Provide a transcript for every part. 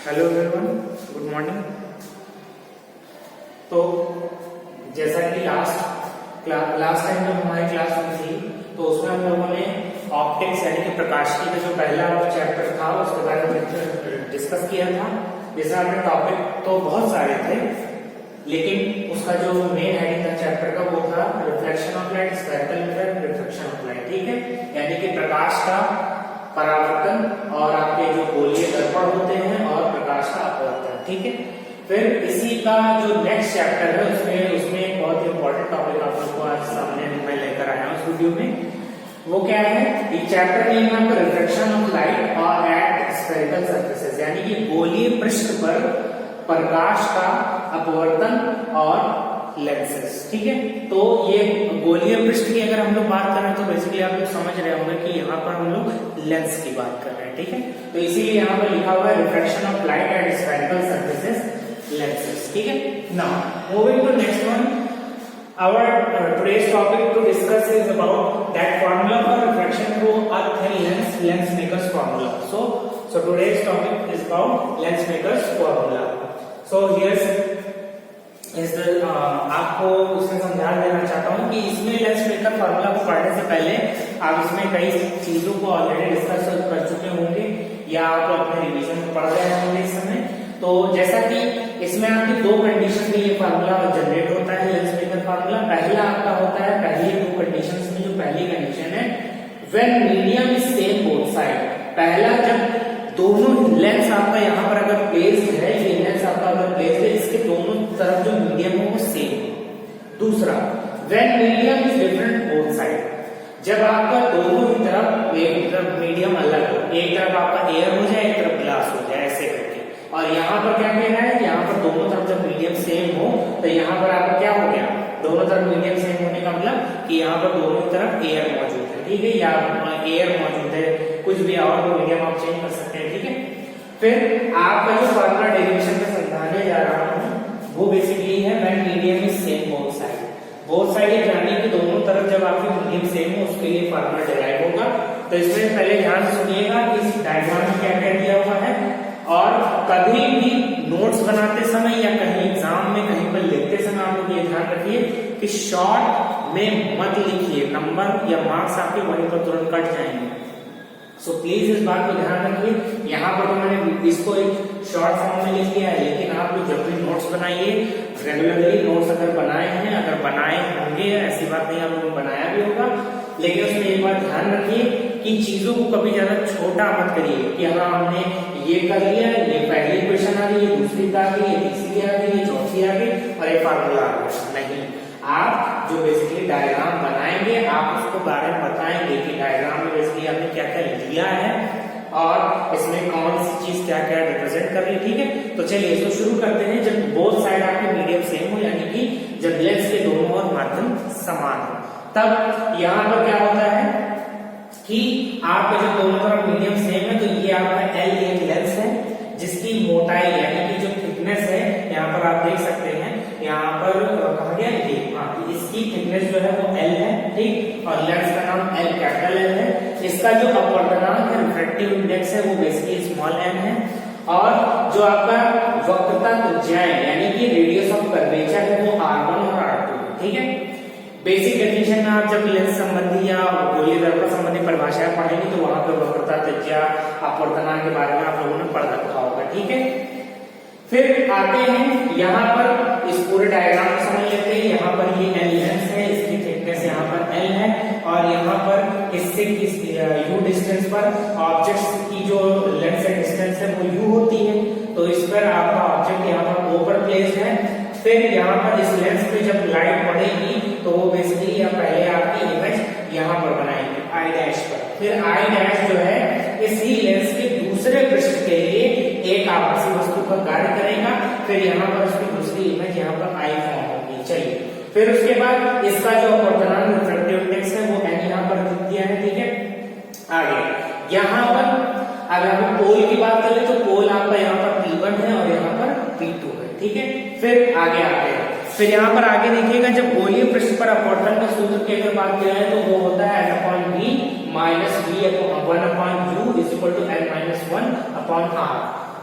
Hello everyone, good morning. तो जैसा कि लास्ट टाइम जब हमारी क्लास हुई थी तो उसमें हम लोगों ने ऑप्टिक्स यानी कि प्रकाशिकी का जो पहला चैप्टर था उसके बारे में डिस्कस किया था। जैसे आपने टॉपिक तो बहुत सारे थे, लेकिन उसका जो मेन हेडिंग था चैप्टर का वो था reflection of light, spherical mirror, reflection of light. ठीक है, यानी कि प्रकाश का परावर्तन और आपके जो गोलीय दर्पण होते हैं और प्रकाश का अपवर्तन। ठीक है, फिर इसी का जो नेक्स्ट चैप्टर है उसमें एक बहुत ही इंपॉर्टेंट टॉपिक आप लोग को आज सामने मैं लेकर आया हूं इस वीडियो में। वो क्या है, ये चैप्टर नेम है आपका रिफ्लेक्शन ऑफ लाइट और एट स्फेरिकल सरफेसेस, यानी कि गोलीय पृष्ठ पर प्रकाश का अपवर्तन और लेंसेस। ठीक है, तो ये गोलीय पृष्ठ की अगर हम लोग बात कर रहे हैं तो बेसिकली आप लोग समझ रहे होंगे कि यहाँ पर हम लोग लेंस की बात कर रहे हैं। ठीक है, तो इसीलिए यहाँ पर लिखा हुआ है reflection of light at spherical surfaces lenses. ठीक है, now moving to next one, our today's topic to discuss is about that formula for refraction through a thin lens maker's formula. So today's topic is about lens maker's formula. So here's is the आपको इसमें समझा देना चाहता हूँ कि इसमें lens maker formula को पढ़ने से पहले आप इसमें कई चीजों को ऑलरेडी डिस्कस कर चुके होंगे या आप अपने रिवीजन में पढ़ रहे होंगे इस समय। तो जैसा कि इसमें आपकी दो कंडीशन में ये फार्मूला जनरेट होता है लेंस मेकर फार्मूला। पहला आपका होता है, पहली दो कंडीशंस में जो पहली कंडीशन है when medium is same both side. पहला, जब दोनों लेंस आपका यहाँ पर अगर प्लेस्ड है, ये लेंस आपका अगर प्लेस्ड है, इसके दोनों तरफ जो मीडियम हो वो सेम हो। दूसरा, when medium is different both side, जब आपका दोनों ही तरफ एक तरफ मीडियम अलग हो, एक तरफ आपका एयर हो जाए, एक तरफ ग्लास हो जाए, ऐसे करके। और यहाँ पर क्या कहना है, यहाँ पर दोनों तरफ जब मीडियम सेम हो तो यहाँ पर आपका क्या हो गया, दोनों तरफ मीडियम सेम होने का मतलब कि यहाँ पर दोनों तरफ एयर मौजूद है। ठीक है, या एयर मौजूद है, कुछ भी और मीडियम आप चेंज कर सकते हैं। ठीक है, फिर आपका जो फार्मूला डेरिवेशन में समझाने जा रहा हूँ वो बेसिकली है when medium is same both side. Both side ये जानिए कि दोनों तरफ जब आपकी मीडियम सेम हो उसके लिए फार्मूला डेराइव होगा। तो इसमें पहले ध्यान से सुनिएगा कि इस डायग्राम में क्या क्या दिया हुआ है, और कभी भी नोट्स बनाते समय या कहीं एग्जाम में कहीं पर लिखते समय आप लोग ये ध्यान रखिए कि शॉर्ट में मत लिखिए, नंबर या मार्क्स आपके वहीं पर तुरंत कट जाएंगे। सो प्लीज इस बात को ध्यान रखिए। यहाँ पर तो मैंने इसको एक शॉर्ट फॉर्म में लिख लिया है, लेकिन आप लोग जब भी नोट्स बनाइए, रेगुलरली नोट्स अगर बनाए हैं, अगर बनाए होंगे, ऐसी बात नहीं आप लोगों ने बनाया भी होगा, लेकिन उसमें एक बात ध्यान रखिए कि चीजों को कभी ज्यादा छोटा मत करिए कि हाँ हमने ये कर लिया, ये पहली इक्वेशन आ गई, ये दूसरी आ गई, ये तीसरी आ गई, ये चौथी आ गई और ये फार्मूला आ गया। नहीं, आप जो बेसिकली डायग्राम बनाएंगे आप उसको बारे में बताएंगे कि डायग्राम में बेसिकली आपने क्या क्या लिया है और इसमें कौन सी चीज क्या क्या रिप्रेजेंट कर रही है। ठीक है, तो चलिए इसको शुरू करते हैं। जब बोथ साइड आपके मीडियम सेम हो, यानी कि जब लेंस के दोनों ओर माध्यम समान हो, तब यहाँ पर क्या होता है कि आपका जब दोनों तरफ मीडियम सेम है तो ये आपका एल एक लेंस है जिसकी मोटाई यानी कि जो थिकनेस है, यहाँ पर आप देख सकते हैं, यहाँ पर कहा गया ये, इसकी थिकनेस जो है वो एल है। ठीक, और लेंस का नाम एल कैपिटल एल है। इसका जो अपवर्तनांक है, रिफ्रैक्टिव इंडेक्स है, वो बेसिकली स्मॉल एन है। और जो आपका वक्रता त्रिज्याएं यानी कि रेडियस ऑफ कर्वेचर है वो R1 और R2 है। ठीक है, बेसिक डेफिनेशन में आप जब लेंस संबंधी या गोलीय दर्पण संबंधी परिभाषाएं पढ़ेंगे तो वहां पर वक्रता, त्रिज्या, अपवर्तनांक के बारे में आप लोगों ने पढ़ रखा होगा। ठीक है, फिर आते हैं यहाँ पर इस पूरे डायग्राम को समझ लेते हैं। यहाँ पर ये एल लेंस है, इसकी थिकनेस यहाँ पर एल है, और यहाँ पर इससे यू डिस्टेंस पर ऑब्जेक्ट की जो लेंस से डिस्टेंस है वो यू होती है। तो इस पर आपका ऑब्जेक्ट यहाँ पर ओ पर प्लेस्ड है। फिर यहाँ पर इस लेंस पे जब लाइट पड़ेगी तो वो बेसिकली पहले आपकी इमेज यहाँ पर बनाएंगे आई डैश पर। फिर आई डैश जो है इसी लेंस के दूसरे पृष्ठ के लिए एक आभासी वस्तु का कार्य करेगा। फिर यहाँ पर उसकी दूसरी इमेज यहाँ पर आई फॉर्म होगी। चलिए, फिर उसके बाद इसका जो अपवर्तनांक रिफ्रैक्टिव इंडेक्स है वो एन यहाँ पर दिया है। ठीक है, आगे यहाँ पर अगर हम पोल की बात करें तो पोल आपका यहाँ पर P1 है और यहाँ पर P2 है। ठीक है, फिर आगे आते हैं। फिर यहाँ पर आगे देखिएगा, जब गोलीय पृष्ठ पर अपवर्तन का सूत्र की अगर बात किया है तो वो होता है n/v - v/1/u = n - 1/r।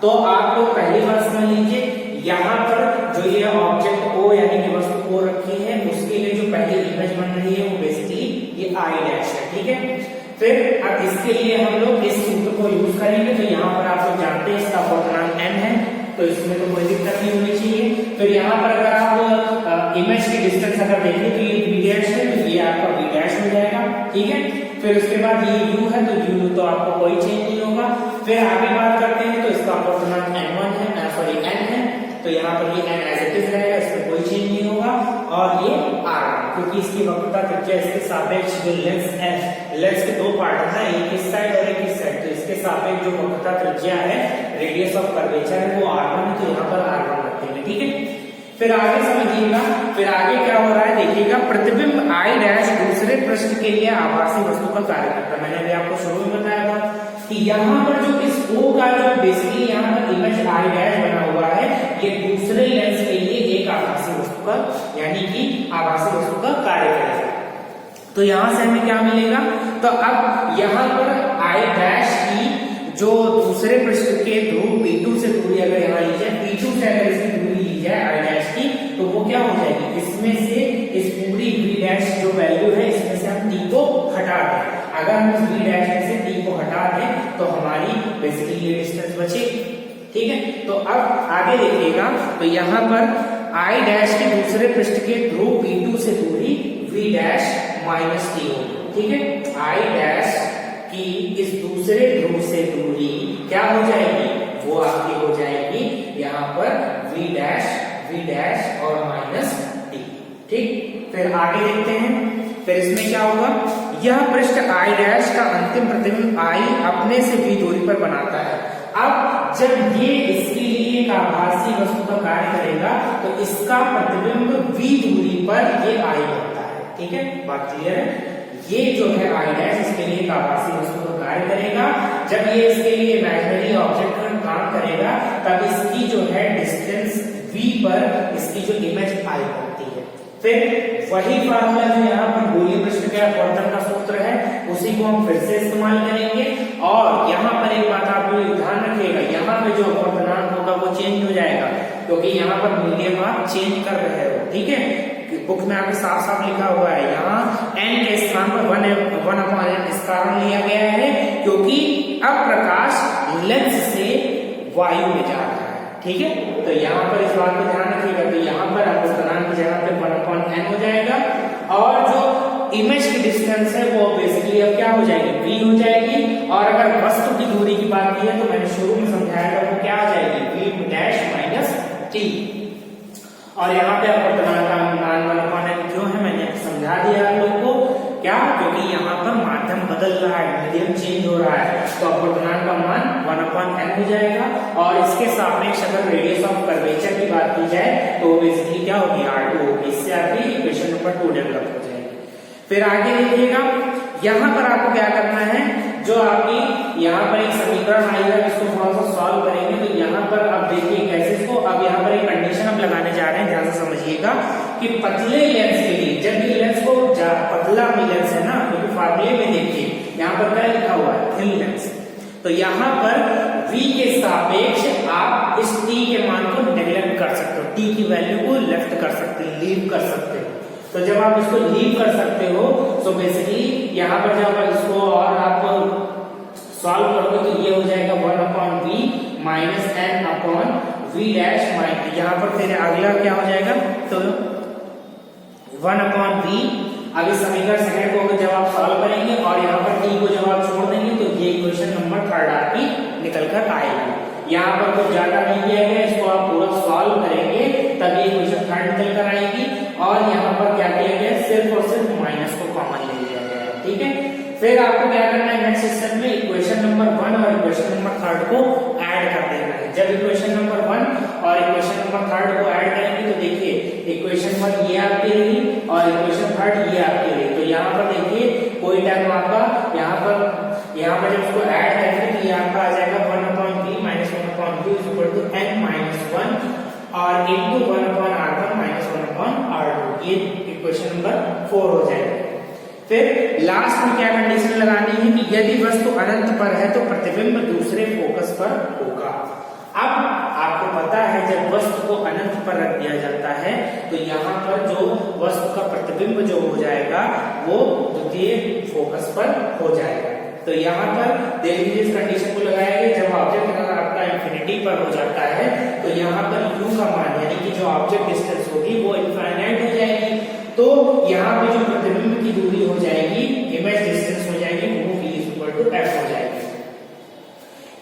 तो आप लोग पहली बात समझ लीजिए, यहाँ पर जो ये ऑब्जेक्ट ओ यानी कि वस्तु ओ रखी है उसके लिए जो पहली इमेज बन रही है वो बेसिकली ये आई डैश है, ठीक है। फिर अब इसके लिए हम लोग इस सूत्र को यूज करेंगे। तो यहाँ पर आप लोग जानते हैं इसका अपूर्णांक n है, तो इसमें तो कोई दिक्कत नहीं होनी चाहिए। फिर यहाँ पर अगर आप इमेज की डिस्टेंस अगर देखें तो ये b डैश है, तो ये आपका b डैश हो जाएगा, ठीक है। फिर उसके बाद ये u है, तो u तो आपको कोई चेंज नहीं होगा। फिर आगे बात करते हैं तो इसका अपूर्णांक n1 है, सॉरी n है, तो यहाँ पर ये n एज इट इज रहेगा, इसमें कोई चेंज नहीं होगा। और ये r, क्योंकि इसकी वक्रता त्रिज्या इसके सापेक्ष जो लेंस के दो पार्ट है, एक इस साइड और एक इस साइड, तो इसके सापेक्ष जो वक्रता त्रिज्या है, रेडियस ऑफ कर्वेचर है, वो r1 है, तो यहाँ पर r1 रखते हैं, ठीक है। फिर आगे समझिएगा, फिर आगे क्या हो रहा है देखिएगा, प्रतिबिंब आई डैश दूसरे पृष्ठ के लिए आभासी वस्तु का कार्य करता है। मैंने अभी आपको शुरू में बताया था कि यहाँ पर जो इस O का जो बेसिकली यहाँ पर इमेज आई डैश बना हुआ है, ये दूसरे लेंस के लिए एक आभासी वस्तु का यानी कि आभासी वस्तु का कार्य करेगा। तो यहां से हमें क्या मिलेगा, तो अब यहाँ पर आई डैश की जो दूसरे पृष्ठ के ध्रुव P2 से दूरी अगर यहाँ ली जाए, P2 से अगर इसकी दूरी ली जाए आई डैश की, तो वो क्या हो जाएगी, इसमें से इस पूरी V डैश जो वैल्यू है इसमें से हम T को हटा दें। अगर हम इस V डैश में से T को हटा दें तो हमारी बेसिकली ये डिस्टेंस बचेगी, ठीक है। तो अब आगे देखिएगा, तो यहाँ पर आई डैश के दूसरे पृष्ठ के ध्रुव P2 से दूरी V डैश माइनस T होगी, ठीक है। आई डैश की इस दूसरे ध्रुव से दूरी क्या हो जाएगी, वो आपकी हो जाएगी यहाँ पर V डैश और माइनस T, ठीक। फिर आगे देखते हैं, फिर इसमें क्या होगा, यह पृष्ठ आई डैश का अंतिम प्रतिबिंब आई अपने से V दूरी पर बनाता है। अब जब ये इसके लिए एक आभासी वस्तु का कार्य करेगा तो इसका प्रतिबिंब V दूरी पर ये आई बनता है, ठीक है, बात क्लियर है। ये जो है आई डैश इसके लिए एक आभासी वस्तु का कार्य करेगा। जब ये इसके लिए इमेजिनरी ऑब्जेक्ट का काम करेगा तब इसकी जो है डिस्टेंस V पर इसकी जो इमेज आई बनती है। फिर वही फार्मूला जो यहाँ पर गोलीय पृष्ठ के अपवर्तन का सूत्र है उसी को हम फिर से इस्तेमाल करेंगे। और यहाँ पर एक बात आप लोग ध्यान रखिएगा, यहाँ पे जो अपवर्तनांक होगा वो चेंज हो जाएगा, क्योंकि यहाँ पर मीडियम आप चेंज कर रहे हो, ठीक है। बुक में आपके साफ साफ लिखा हुआ है, यहाँ n के स्थान पर 1/n इस कारण लिया गया है क्योंकि अब प्रकाश लेंस से वायु में जा रहा है, ठीक है। तो यहाँ पर इस बात को ध्यान रखिएगा, तो यहाँ पर अपवर्तनांक की जगह पे 1/n हो जाएगा और जो इमेज की डिस्टेंस है वो बेसिकली अब क्या हो जाएगी, v हो जाएगी। और अगर वस्तु की दूरी की बात की है तो मैंने शुरू में समझाया था वो क्या आ जाएगी, v डैश माइनस t। और यहाँ पे अपवर्तनांक का मान 1/n क्यों है मैंने समझा दिया आप लोगों को, क्या, क्योंकि यहाँ पर माध्यम बदल रहा है, मीडियम चेंज हो रहा है, तो अपवर्तनांक का मान 1/n हो जाएगा। और इसके सापेक्ष अगर रेडियस ऑफ कर्वेचर की बात की जाए तो बेसिकली क्या होगी, r2 होगी। इससे आपकी इक्वेशन नंबर 2 डेवलप हो जाएगी। फिर आगे देखिएगा, यहाँ पर आपको क्या करना है, जो आपकी यहाँ पर एक समीकरण आएगा इसको थोड़ा सा सॉल्व करेंगे। तो यहाँ पर अब देखिए कैसे इसको, अब यहाँ पर एक कंडीशन हम लगाने जा रहे हैं, ध्यान से समझिएगा कि पतले लेंस के लिए, जब ये लेंस को पतला लेंस है ना, क्योंकि तो फार्मूले में देखिए यहाँ पर क्या लिखा हुआ है, थिन लेंस। तो यहाँ पर v के सापेक्ष आप इस t के मान को नेग्लेक्ट कर सकते हो, t की वैल्यू को लेफ्ट कर सकते हो, लीव कर सकते हो। तो जब आप इसको लीव कर सकते हो तो बेसिकली यहाँ पर जब इसको और आप सॉल्व करोगे तो ये हो जाएगा 1/v minus n upon v dash minus, यहाँ पर फिर अगला क्या हो जाएगा, तो 1/v। अब इस समीकरण सेकंड को जब आप सॉल्व करेंगे और यहाँ पर t को जब आप छोड़ देंगे तो ये इक्वेशन नंबर 3 आपकी निकल कर आएगी। यहाँ पर कुछ ज्यादा नहीं किया गया, इसको आप पूरा सॉल्व करेंगे तब ये इक्वेशन 3 निकल कर आएगी। और यहाँ पर क्या किया गया, सिर्फ और सिर्फ माइनस को कॉमन ले लिया गया है, ठीक है। फिर आपको क्या करना है, नेक्स्ट स्टेप में इक्वेशन नंबर 1 और इक्वेशन नंबर 3 को ऐड कर देना है। जब इक्वेशन नंबर 1 और इक्वेशन नंबर 3 को ऐड करेंगे तो देखिए इक्वेशन 1 ये आपकी रही और इक्वेशन 3 ये आपकी रही। तो यहाँ पर देखिए कोई टर्म आपका यहाँ पर जब इसको ऐड करेंगे तो ये आपका आ जाएगा 1/v minus 1/v is equal to n minus 1 और इनटू 1/r1 माइनस 1/r2। ये इक्वेशन नंबर 4 हो जाएगा। फिर लास्ट में क्या कंडीशन लगानी है कि यदि वस्तु अनंत पर है तो प्रतिबिंब दूसरे फोकस पर होगा। अब आपको पता है जब वस्तु को अनंत पर रख दिया जाता है तो यहाँ पर जो वस्तु का प्रतिबिंब जो हो जाएगा वो द्वितीय फोकस पर हो जाएगा। तो यहाँ पर देख लीजिए इस कंडीशन को लगाया गया, जब ऑब्जेक्ट अगर आपका इंफिनिटी पर हो जाता है तो यहाँ पर u का मान यानी कि जो ऑब्जेक्ट डिस्टेंस होगी वो इनफाइनाइट हो जाएगी। तो यहाँ पे जो प्रतिबिंब की दूरी हो जाएगी, इमेज डिस्टेंस हो जाएगी, वो v f हो जाएगी।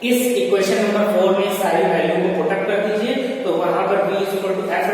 इस इक्वेशन नंबर 4 में सारी वैल्यू को पुट अप कर दीजिए तो वहां पर v f